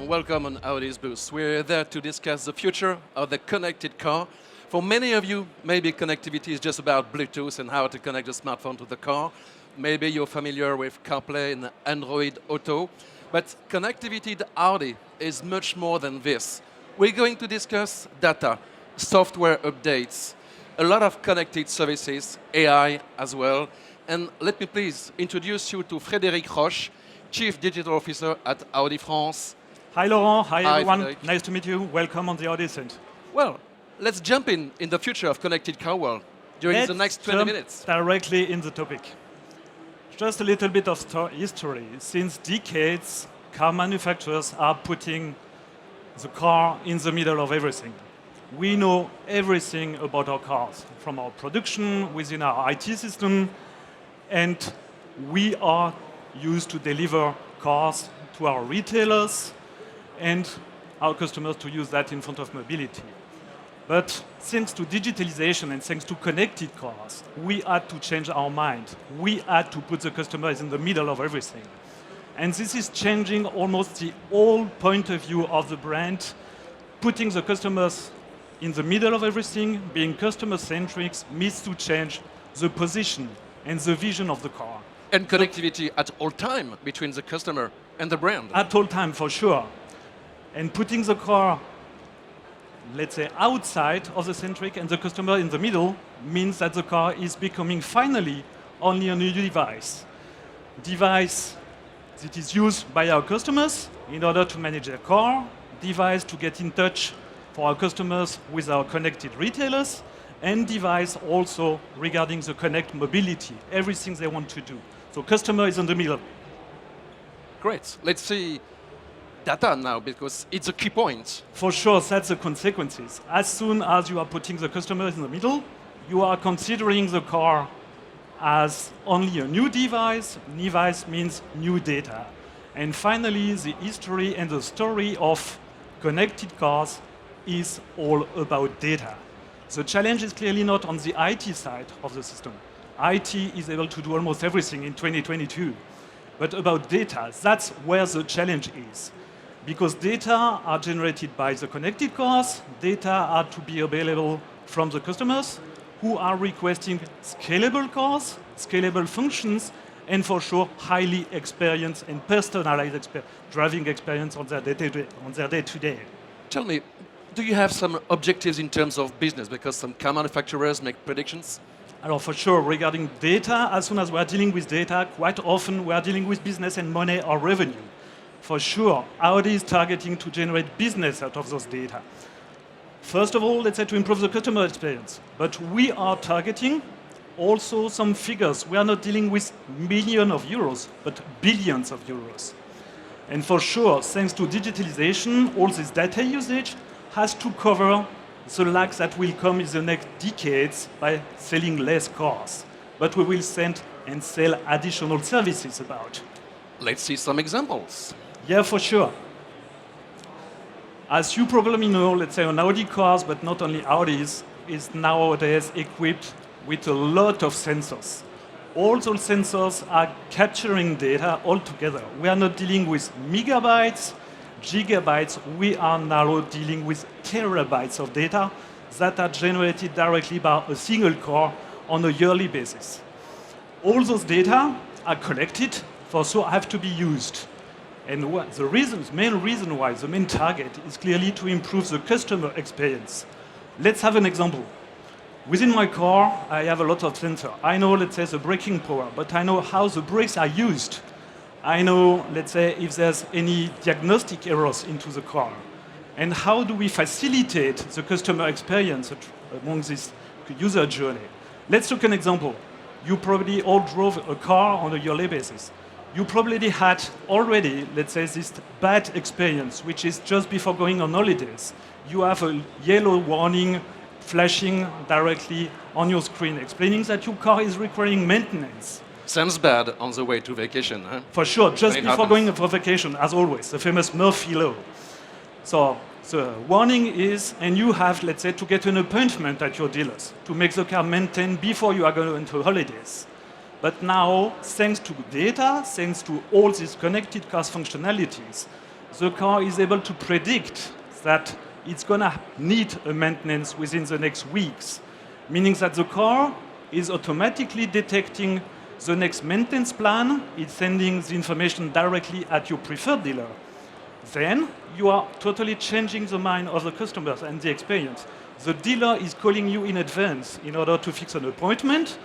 and welcome on Audi's booth. We're there to discuss the future of the connected car. For many of you, maybe connectivity is just about Bluetooth and how to connect the smartphone to the car. Maybe you're familiar with CarPlay and Android Auto. But connectivity at Audi is much more than this. We're going to discuss data, software updates, a lot of connected services, AI as well. And let me please introduce you to Frédéric Roche, Chief Digital Officer at Audi France. Hi Laurent, hi everyone. Frédéric. Nice to meet you. Welcome on the Audi stand. Well, let's jump in the future of connected car world during the next 20 minutes. Directly in the topic. Just a little bit of history. Since decades, car manufacturers are putting the car in the middle of everything. We know everything about our cars, from our production, within our IT system, and we are used to deliver cars to our retailers and our customers to use that in front of mobility. But thanks to digitalization and thanks to connected cars, we had to change our mind. We had to put the customers in the middle of everything. And this is changing almost the whole point of view of the brand, putting the customers in the middle of everything, being customer-centric, means to change the position and the vision of the car. And connectivity at all time between the customer and the brand. At all time, for sure. And putting the car, let's say, outside of the centric and the customer in the middle means that the car is becoming finally only a new device. Device that is used by our customers in order to manage their car, device to get in touch for our customers with our connected retailers, and device also regarding the connect mobility, everything they want to do. So customer is in the middle. Great. Let's see data now, because it's a key point. For sure, that's the consequences. As soon as you are putting the customer in the middle, you are considering the car as only a new device. Device means new data. And finally, the history and the story of connected cars is all about data. The challenge is clearly not on the IT side of the system. IT is able to do almost everything in 2022. But about data, that's where the challenge is. Because data are generated by the connected cars, data are to be available from the customers who are requesting scalable cars, scalable functions, and for sure, highly experienced and personalized driving experience on their day-to-day. Tell me, do you have some objectives in terms of business? Because some car manufacturers make predictions. Alors for sure, regarding data, as soon as we are dealing with data, quite often we are dealing with business and money or revenue. For sure, Audi is targeting to generate business out of those data. First of all, let's say to improve the customer experience. But we are targeting also some figures. We are not dealing with millions of euros, but billions of euros. And for sure, thanks to digitalization, all this data usage has to cover the lack that will come in the next decades by selling less cars. But we will send and sell additional services about. Let's see some examples. Yeah, for sure. As you probably know, let's say an Audi cars, but not only Audis, is nowadays equipped with a lot of sensors. All those sensors are capturing data all together. We are not dealing with megabytes, gigabytes. We are now dealing with terabytes of data that are generated directly by a single car on a yearly basis. All those data are collected, for sure have to be used. And the main reason why, the main target is clearly to improve the customer experience. Let's have an example. Within my car, I have a lot of sensors. I know, let's say, the braking power, but I know how the brakes are used. I know, let's say, if there's any diagnostic errors into the car. And how do we facilitate the customer experience among this user journey? Let's look at an example. You probably all drove a car on a yearly basis. You probably had already, let's say, this bad experience, which is just before going on holidays. You have a yellow warning flashing directly on your screen, explaining that your car is requiring maintenance. Sounds bad on the way to vacation, huh? For sure, just before going for vacation, as always, the famous Murphy law. So the warning is, and you have, let's say, to get an appointment at your dealers to make the car maintained before you are going to holidays. But now, thanks to data, thanks to all these connected cars functionalities, the car is able to predict that it's going to need a maintenance within the next weeks, meaning that the car is automatically detecting the next maintenance plan. It's sending the information directly at your preferred dealer. Then you are totally changing the mind of the customers and the experience. The dealer is calling you in advance in order to fix an appointment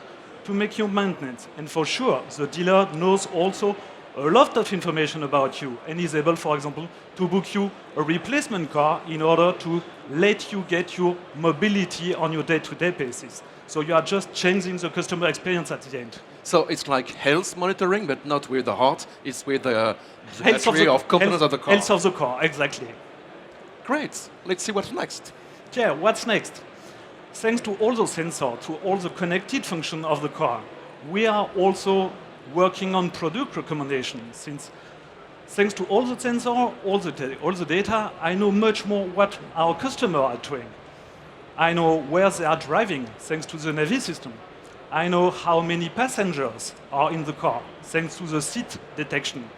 to make your maintenance. And for sure, the dealer knows also a lot of information about you and is able, for example, to book you a replacement car in order to let you get your mobility on your day-to-day basis. So you are just changing the customer experience at the end. So it's like health monitoring, but not with the heart. It's with the battery of components of the car. Health of the car, exactly. Great. Let's see what's next. Yeah, what's next? Thanks to all the sensors, to all the connected function of the car, we are also working on product recommendations. Since thanks to all the sensors, all the data, I know much more what our customers are doing. I know where they are driving, thanks to the Navi system. I know how many passengers are in the car, thanks to the seat detection.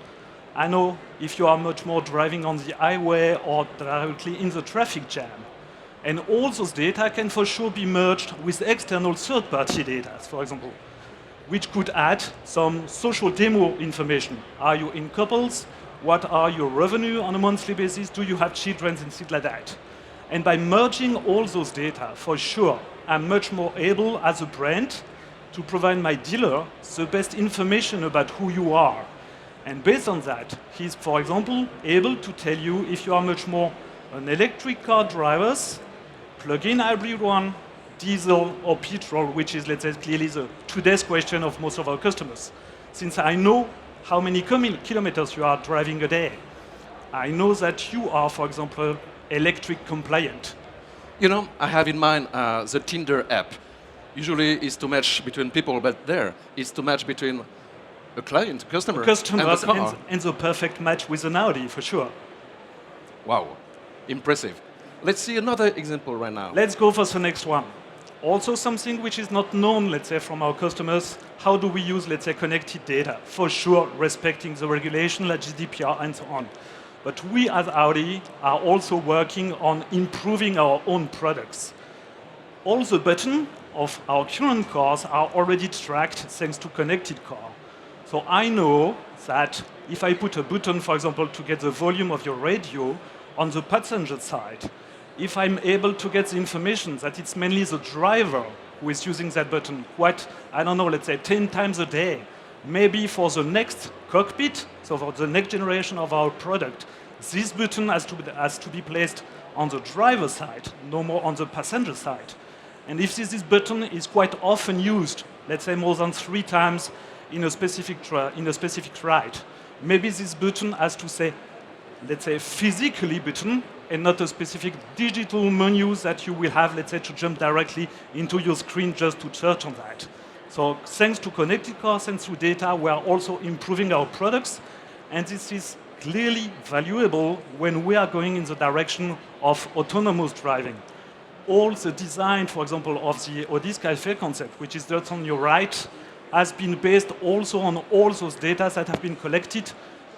I know if you are much more driving on the highway or directly in the traffic jam. And all those data can for sure be merged with external third-party data, for example, which could add some social demo information. Are you in couples? What are your revenue on a monthly basis? Do you have children and things like that? And by merging all those data, for sure, I'm much more able as a brand to provide my dealer the best information about who you are. And based on that, he's, for example, able to tell you if you are much more an electric car driver, plug-in hybrid one, diesel or petrol, which is, let's say, clearly the today's question of most of our customers. Since I know how many kilometers you are driving a day, I know that you are, for example, electric compliant. You know, I have in mind the Tinder app. Usually it's to match between people, but there it's to match between a client, customer, and the car. And the perfect match with an Audi, for sure. Wow, impressive. Let's see another example right now. Let's go for the next one. Also something which is not known, let's say, from our customers. How do we use, let's say, connected data? For sure, respecting the regulation like GDPR and so on. But we as Audi are also working on improving our own products. All the buttons of our current cars are already tracked thanks to connected car. So I know that if I put a button, for example, to get the volume of your radio on the passenger side, if I'm able to get the information that it's mainly the driver who is using that button quite, I don't know, let's say 10 times a day, maybe for the next cockpit, so for the next generation of our product, this button has to be placed on the driver's side, no more on the passenger side. And if this button is quite often used, let's say more than 3 times in a specific ride, maybe this button has to say, let's say, physically button and not a specific digital menu that you will have, let's say, to jump directly into your screen just to search on that. So thanks to connected cars and through data, we are also improving our products. And this is clearly valuable when we are going in the direction of autonomous driving. All the design, for example, of the Audi Skyfair concept, which is just on your right, has been based also on all those data that have been collected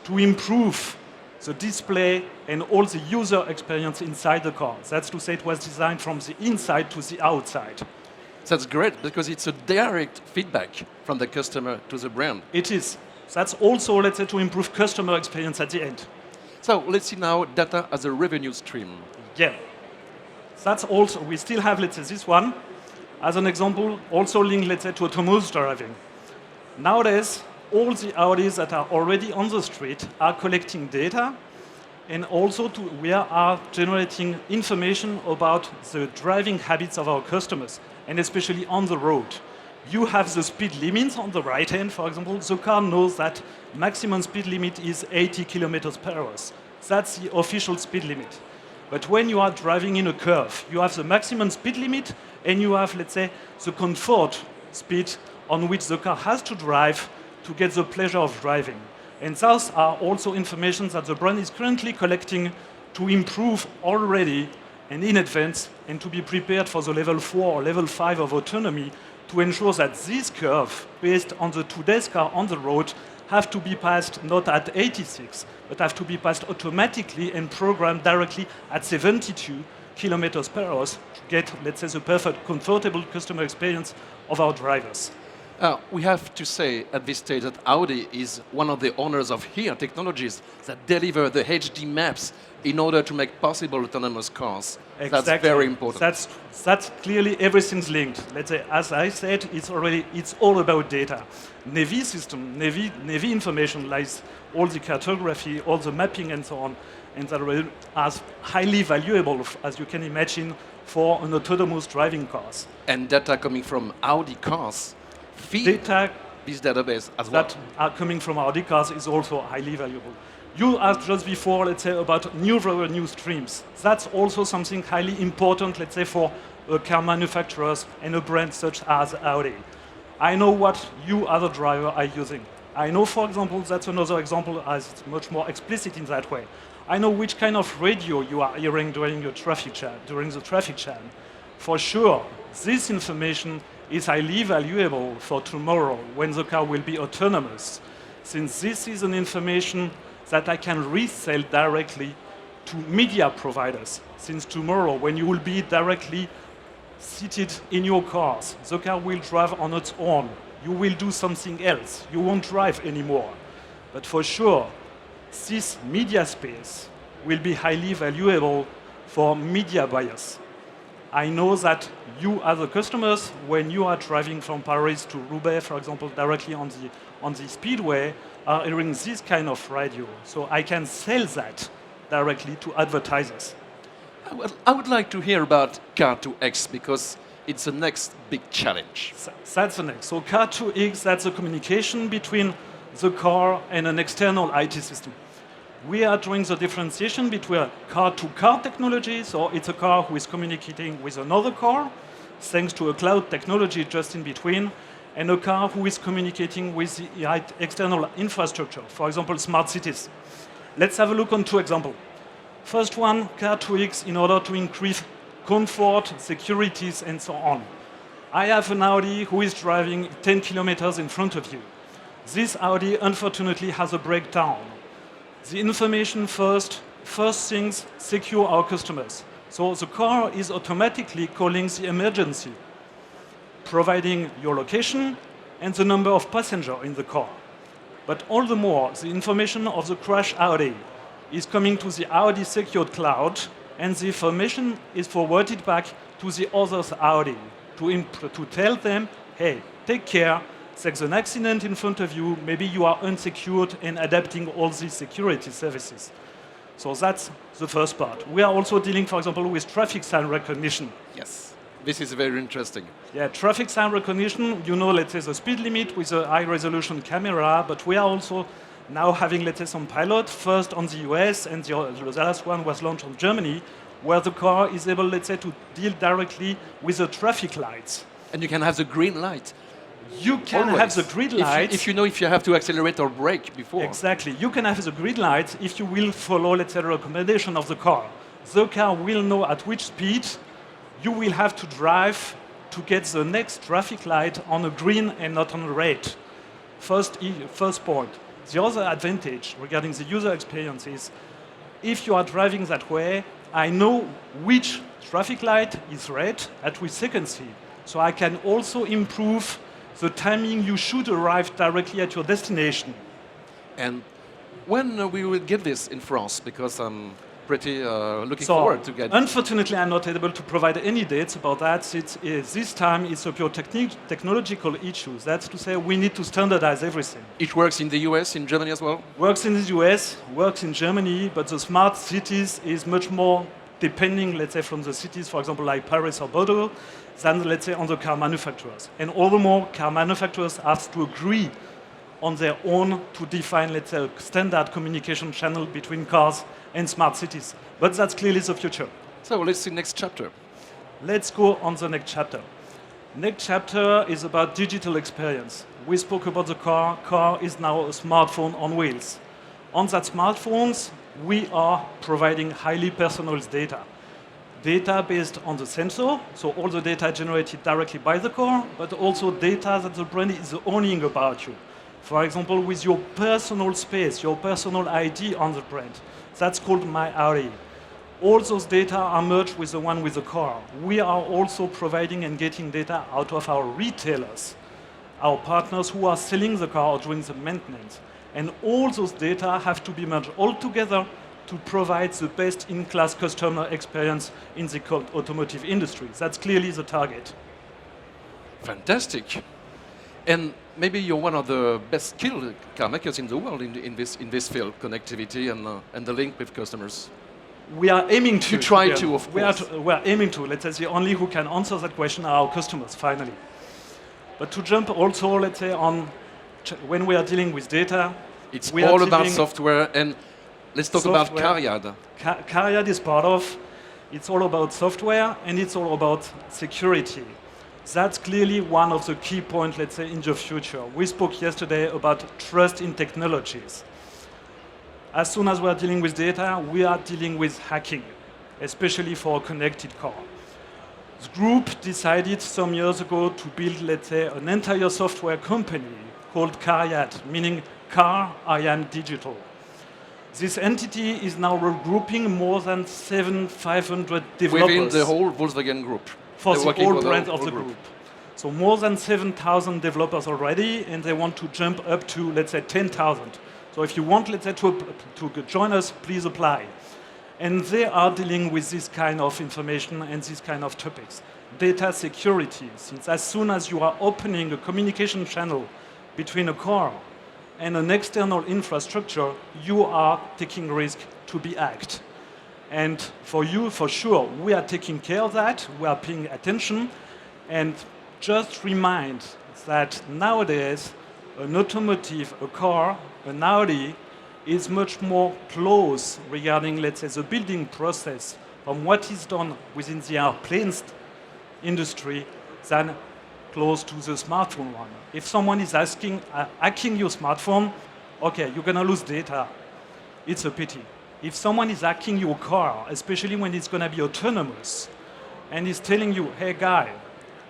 to improve the display and all the user experience inside the car. That's to say it was designed from the inside to the outside. That's great because it's a direct feedback from the customer to the brand. It is. That's also, let's say, to improve customer experience at the end. So let's see now data as a revenue stream. Yeah. That's also, we still have, let's say, this one as an example, also linked, let's say, to autonomous driving. Nowadays, all the Audis that are already on the street are collecting data, and also we are generating information about the driving habits of our customers, and especially on the road. You have the speed limits on the right hand, for example. The car knows that maximum speed limit is 80 kilometers per hour. That's the official speed limit. But when you are driving in a curve, you have the maximum speed limit, and you have, let's say, the comfort speed on which the car has to drive to get the pleasure of driving. And those are also information that the brand is currently collecting to improve already and in advance and to be prepared for the level 4 or level 5 of autonomy to ensure that this curve, based on the today's car on the road, have to be passed not at 86, but have to be passed automatically and programmed directly at 72 kilometers per hour to get, let's say, the perfect, comfortable customer experience of our drivers. We have to say at this stage that Audi is one of the owners of HERE technologies that deliver the HD maps in order to make possible autonomous cars. Exactly. That's very important. That's clearly everything's linked. Let's say, as I said, it's all about data. Navi system, Navi information lies all the cartography, all the mapping, and so on, and that are highly valuable, as you can imagine, for an autonomous driving cars. And data coming from Audi cars feed this database as well. That are coming from Audi cars is also highly valuable. You asked just before, let's say, about new revenue streams. That's also something highly important, let's say, for car manufacturers and a brand such as Audi. I know what you, other driver, are using. I know, for example, that's another example as it's much more explicit in that way. I know which kind of radio you are hearing during the traffic jam. For sure, this information is highly valuable for tomorrow when the car will be autonomous, since this is an information that I can resell directly to media providers. Since tomorrow, when you will be directly seated in your cars, the car will drive on its own. You will do something else. You won't drive anymore. But for sure, this media space will be highly valuable for media buyers. I know that you, as the customers, when you are driving from Paris to Roubaix, for example, directly on the speedway, are hearing this kind of radio. So I can sell that directly to advertisers. I would like to hear about Car2X because it's the next big challenge. That's the next. So Car2X, that's the communication between the car and an external IT system. We are doing the differentiation between car-to-car technology, so it's a car who is communicating with another car, thanks to a cloud technology just in between, and a car who is communicating with the external infrastructure, for example, smart cities. Let's have a look on two examples. First one, Car2X, in order to increase comfort, securities, and so on. I have an Audi who is driving 10 kilometers in front of you. This Audi, unfortunately, has a breakdown. The information first things secure our customers. So the car is automatically calling the emergency, providing your location and the number of passengers in the car. But all the more, the information of the crash Audi is coming to the Audi secured cloud, and the information is forwarded back to the other's Audi to tell them, hey, take care, there's an accident in front of you, maybe you are unsecured, and adapting all these security services. So that's the first part. We are also dealing, for example, with traffic sign recognition. Yes, this is very interesting. Yeah, traffic sign recognition, you know, let's say the speed limit with a high-resolution camera, but we are also now having, let's say, some pilot, first on the US, and the last one was launched on Germany, where the car is able, let's say, to deal directly with the traffic lights. And you can have the green light. You can have the grid lights. If you know if you have to accelerate or brake before. Exactly. You can have the grid lights if you will follow, let's say, the recommendation of the car. The car will know at which speed you will have to drive to get the next traffic light on a green and not on a red. First point. The other advantage regarding the user experience is if you are driving that way, I know which traffic light is red at which sequence. So I can also improve the timing you should arrive directly at your destination. And when we will get this in France, because I'm pretty looking forward to get it. Unfortunately, I'm not able to provide any dates about that. This time it's a pure technological issue. That's to say we need to standardize everything. It works in the US, in Germany as well? Works in the US, works in Germany, but the smart cities is much more depending, let's say, from the cities, for example, like Paris or Bordeaux, than, let's say, on the car manufacturers. And all the more, car manufacturers have to agree on their own to define, let's say, a standard communication channel between cars and smart cities. But that's clearly the future. So let's see next chapter. Let's go on the next chapter. Next chapter is about digital experience. We spoke about the car. Car is now a smartphone on wheels. On that smartphones, we are providing highly personalized data. Data based on the sensor, so all the data generated directly by the car, but also data that the brand is owning about you. For example, with your personal space, your personal ID on the brand. That's called My Audi. All those data are merged with the one with the car. We are also providing and getting data out of our retailers, our partners who are selling the car or doing the maintenance. And all those data have to be merged all together to provide the best-in-class customer experience in the automotive industry. That's clearly the target. Fantastic. And maybe you're one of the best skilled car makers in the world in this field, connectivity and the link with customers. We are aiming to. You try to, of course. We are aiming to. Let's say the only who can answer that question are our customers, finally. But to jump also, let's say, on when we are dealing with data, it's all about software. And let's talk about Cariad. Cariad is part of. It's all about software and it's all about security. That's clearly one of the key points, let's say, in the future. We spoke yesterday about trust in technologies. As soon as we are dealing with data, we are dealing with hacking, especially for a connected car. The group decided some years ago to build, let's say, an entire software company called Cariad, meaning Car I Am Digital. This entity is now regrouping more than 7,500 developers. Within the whole Volkswagen group. For the whole brand of the group. So more than 7,000 developers already, and they want to jump up to, let's say, 10,000. So if you want, let's say, to join us, please apply. And they are dealing with this kind of information and these kind of topics. Data security, since as soon as you are opening a communication channel between a car and an external infrastructure, you are taking risk to be hacked. And for you, for sure, we are taking care of that, we are paying attention, and just remind that nowadays, an automotive, a car, an Audi, is much more close regarding, let's say, the building process from what is done within the airplane industry than close to the smartphone one. If someone is hacking your smartphone, okay, you're going to lose data. It's a pity. If someone is hacking your car, especially when it's going to be autonomous, and is telling you, hey guy,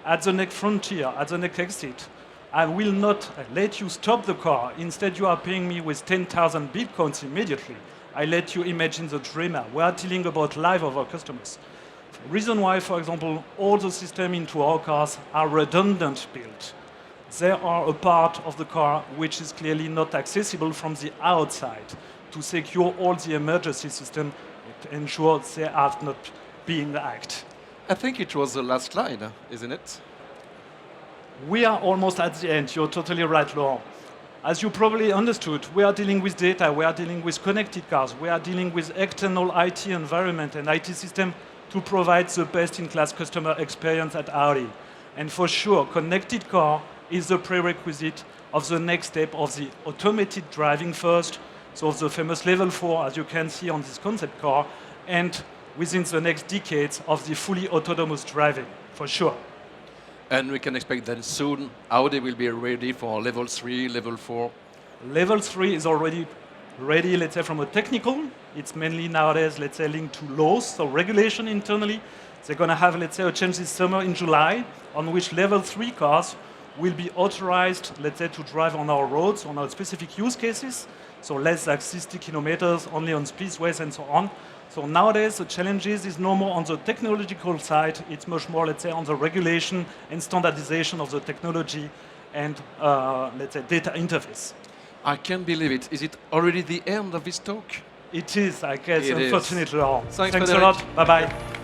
at the next frontier, at the next exit, I will not let you stop the car. Instead, you are paying me with 10,000 bitcoins immediately. I let you imagine the dreamer. We are dealing about life of our customers. Reason why, for example, all the systems into our cars are redundant built. They are a part of the car which is clearly not accessible from the outside to secure all the emergency system to ensure they are not being hacked. I think it was the last slide, isn't it? We are almost at the end. You're totally right, Laurent. As you probably understood, we are dealing with data, we are dealing with connected cars, we are dealing with external IT environment and IT system to provide the best-in-class customer experience at Audi. And for sure, connected car is the prerequisite of the next step of the automated driving first, so the famous level 4, as you can see on this concept car, and within the next decades of the fully autonomous driving, for sure. And we can expect that soon Audi will be ready for level 3, level 4. Level 3 is already ready, let's say, from a technical. It's mainly nowadays, let's say, linked to laws, so regulation internally. They're going to have, let's say, a change this summer in July, on which level 3 cars will be authorized, let's say, to drive on our roads, on our specific use cases, so less than 60 kilometers, only on speedways and so on. So nowadays, the challenges is no more on the technological side, it's much more, let's say, on the regulation and standardization of the technology and, let's say, data interface. I can't believe it. Is it already the end of this talk? It is, I guess, It is. unfortunately. Thanks a Frédéric. lot. Bye-bye.